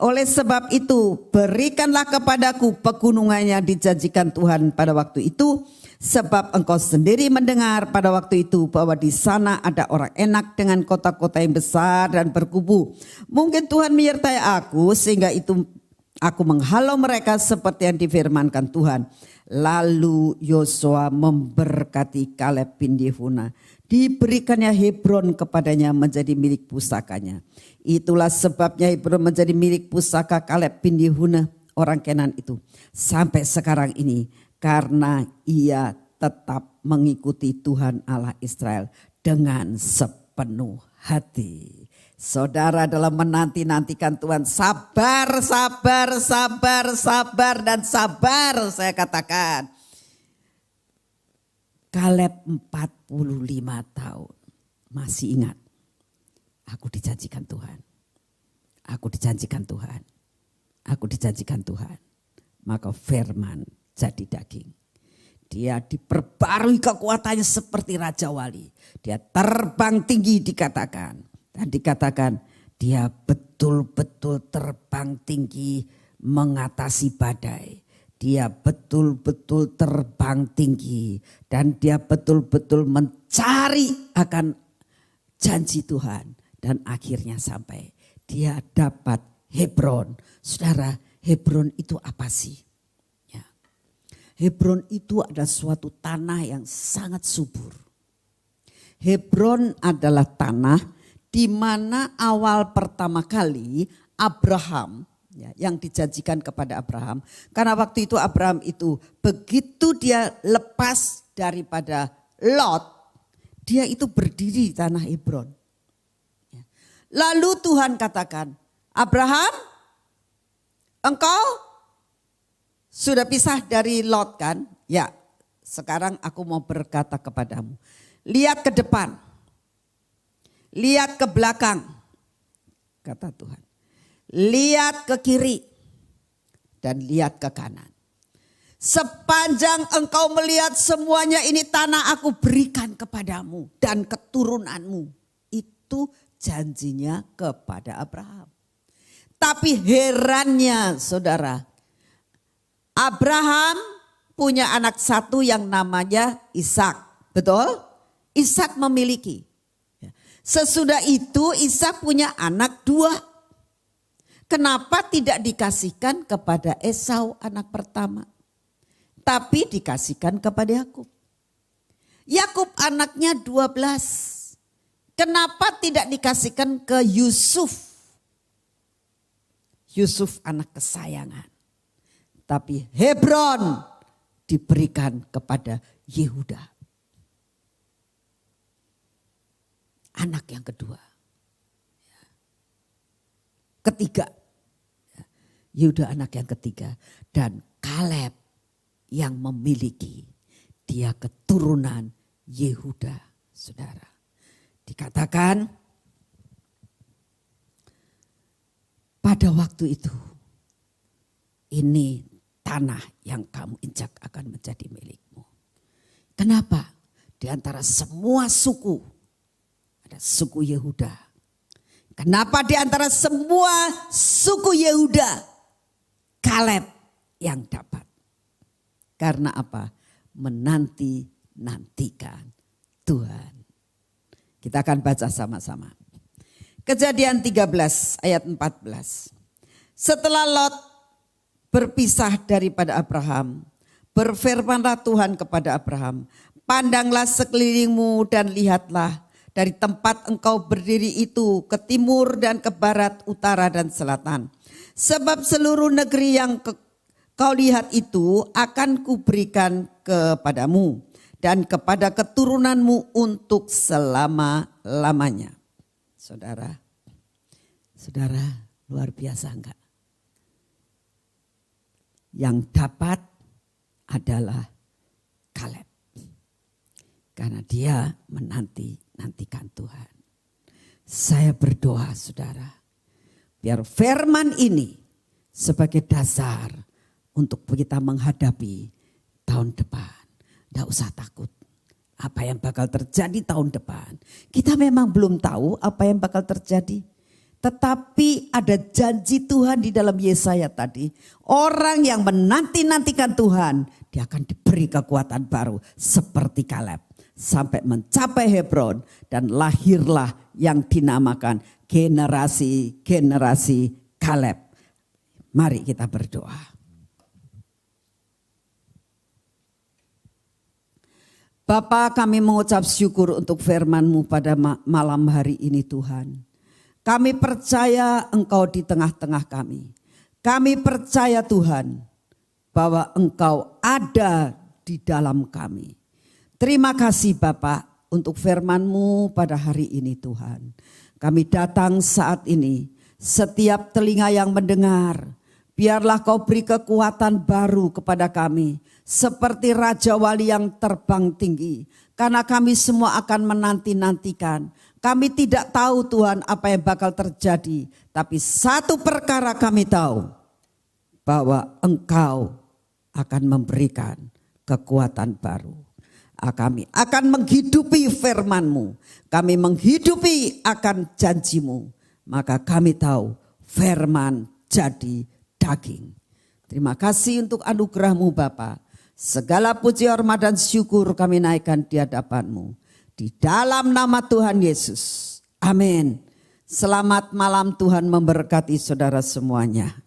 Oleh sebab itu berikanlah kepadaku pegunungan yang dijanjikan Tuhan pada waktu itu. Sebab engkau sendiri mendengar pada waktu itu bahwa di sana ada orang enak dengan kota-kota yang besar dan berkubu. Mungkin Tuhan menyertai aku sehingga itu aku menghalau mereka seperti yang difirmankan Tuhan. Lalu Yosua memberkati Kaleb bin Yefune. Diberikannya Hebron kepadanya menjadi milik pusakanya. Itulah sebabnya Hebron menjadi milik pusaka Kaleb bin Yefune orang Kenan itu. Sampai sekarang ini karena ia tetap mengikuti Tuhan Allah Israel dengan sepenuh hati. Saudara dalam menanti-nantikan Tuhan sabar, sabar, sabar, sabar dan sabar saya katakan. Kaleb 45 tahun masih ingat. Aku dijanjikan Tuhan. Aku dijanjikan Tuhan. Aku dijanjikan Tuhan. Maka firman jadi daging. Dia diperbarui kekuatannya seperti Raja Wali. Dia terbang tinggi dikatakan. Dan dikatakan dia betul-betul terbang tinggi mengatasi badai. Dia betul-betul terbang tinggi. Dan dia betul-betul mencari akan janji Tuhan. Dan akhirnya sampai dia dapat Hebron. Saudara, Hebron itu apa sih? Ya. Hebron itu adalah suatu tanah yang sangat subur. Hebron adalah tanah di mana awal pertama kali Abraham ya, yang dijanjikan kepada Abraham. Karena waktu itu Abraham itu begitu dia lepas daripada Lot, dia itu berdiri di tanah Hebron. Ya. Lalu Tuhan katakan, Abraham, engkau sudah pisah dari Lot kan? Ya, sekarang aku mau berkata kepadamu, lihat ke depan. Lihat ke belakang, kata Tuhan. Lihat ke kiri dan lihat ke kanan. Sepanjang engkau melihat semuanya ini tanah aku berikan kepadamu dan keturunanmu. Itu janjinya kepada Abraham. Tapi herannya saudara, Abraham punya anak satu yang namanya Ishak. Betul? Ishak memiliki. Sesudah itu Ishak punya anak dua. Kenapa tidak dikasihkan kepada Esau anak pertama? Tapi dikasihkan kepada Yakub. Yakub anaknya 12. Kenapa tidak dikasihkan ke Yusuf? Yusuf anak kesayangan. Tapi Hebron diberikan kepada Yehuda. Anak yang kedua. Ketiga. Yehuda anak yang ketiga. Dan Kaleb yang memiliki. Dia keturunan Yehuda, saudara. Dikatakan pada waktu itu. Ini tanah yang kamu injak akan menjadi milikmu. Kenapa? Di antara semua suku ada suku Yehuda. Kenapa di antara semua suku Yehuda Kaleb yang dapat? Karena apa? Menanti-nantikan Tuhan. Kita akan baca sama-sama. Kejadian 13 ayat 14. Setelah Lot berpisah daripada Abraham, berfirmanlah Tuhan kepada Abraham, pandanglah sekelilingmu dan lihatlah dari tempat engkau berdiri itu ke timur dan ke barat, utara dan selatan. Sebab seluruh negeri yang kau lihat itu akan kuberikan kepadamu dan kepada keturunanmu untuk selama-lamanya. Saudara, luar biasa enggak? Yang dapat adalah Kaleb. Karena dia menanti-nantikan Tuhan. Saya berdoa saudara, biar firman ini sebagai dasar untuk kita menghadapi tahun depan. Tidak usah takut apa yang bakal terjadi tahun depan. Kita memang belum tahu apa yang bakal terjadi. Tetapi ada janji Tuhan di dalam Yesaya tadi. Orang yang menanti-nantikan Tuhan, dia akan diberi kekuatan baru seperti Kaleb. Sampai mencapai Hebron dan lahirlah yang dinamakan generasi-generasi Kaleb. Mari kita berdoa. Bapa, kami mengucap syukur untuk firman-Mu pada malam hari ini Tuhan. Kami percaya Engkau di tengah-tengah kami. Kami percaya Tuhan bahwa Engkau ada di dalam kami. Terima kasih Bapak untuk firman-Mu pada hari ini Tuhan. Kami datang saat ini, setiap telinga yang mendengar, biarlah Kau beri kekuatan baru kepada kami. Seperti Raja Wali yang terbang tinggi. Karena kami semua akan menanti-nantikan. Kami tidak tahu Tuhan apa yang bakal terjadi. Tapi satu perkara kami tahu. Bahwa Engkau akan memberikan kekuatan baru. Kami akan menghidupi firman-Mu. Kami menghidupi akan janji-Mu. Maka kami tahu firman jadi daging. Terima kasih untuk anugerah-Mu Bapa. Segala puji, hormat dan syukur kami naikkan di hadapan-Mu. Di dalam nama Tuhan Yesus. Amin. Selamat malam, Tuhan memberkati saudara semuanya.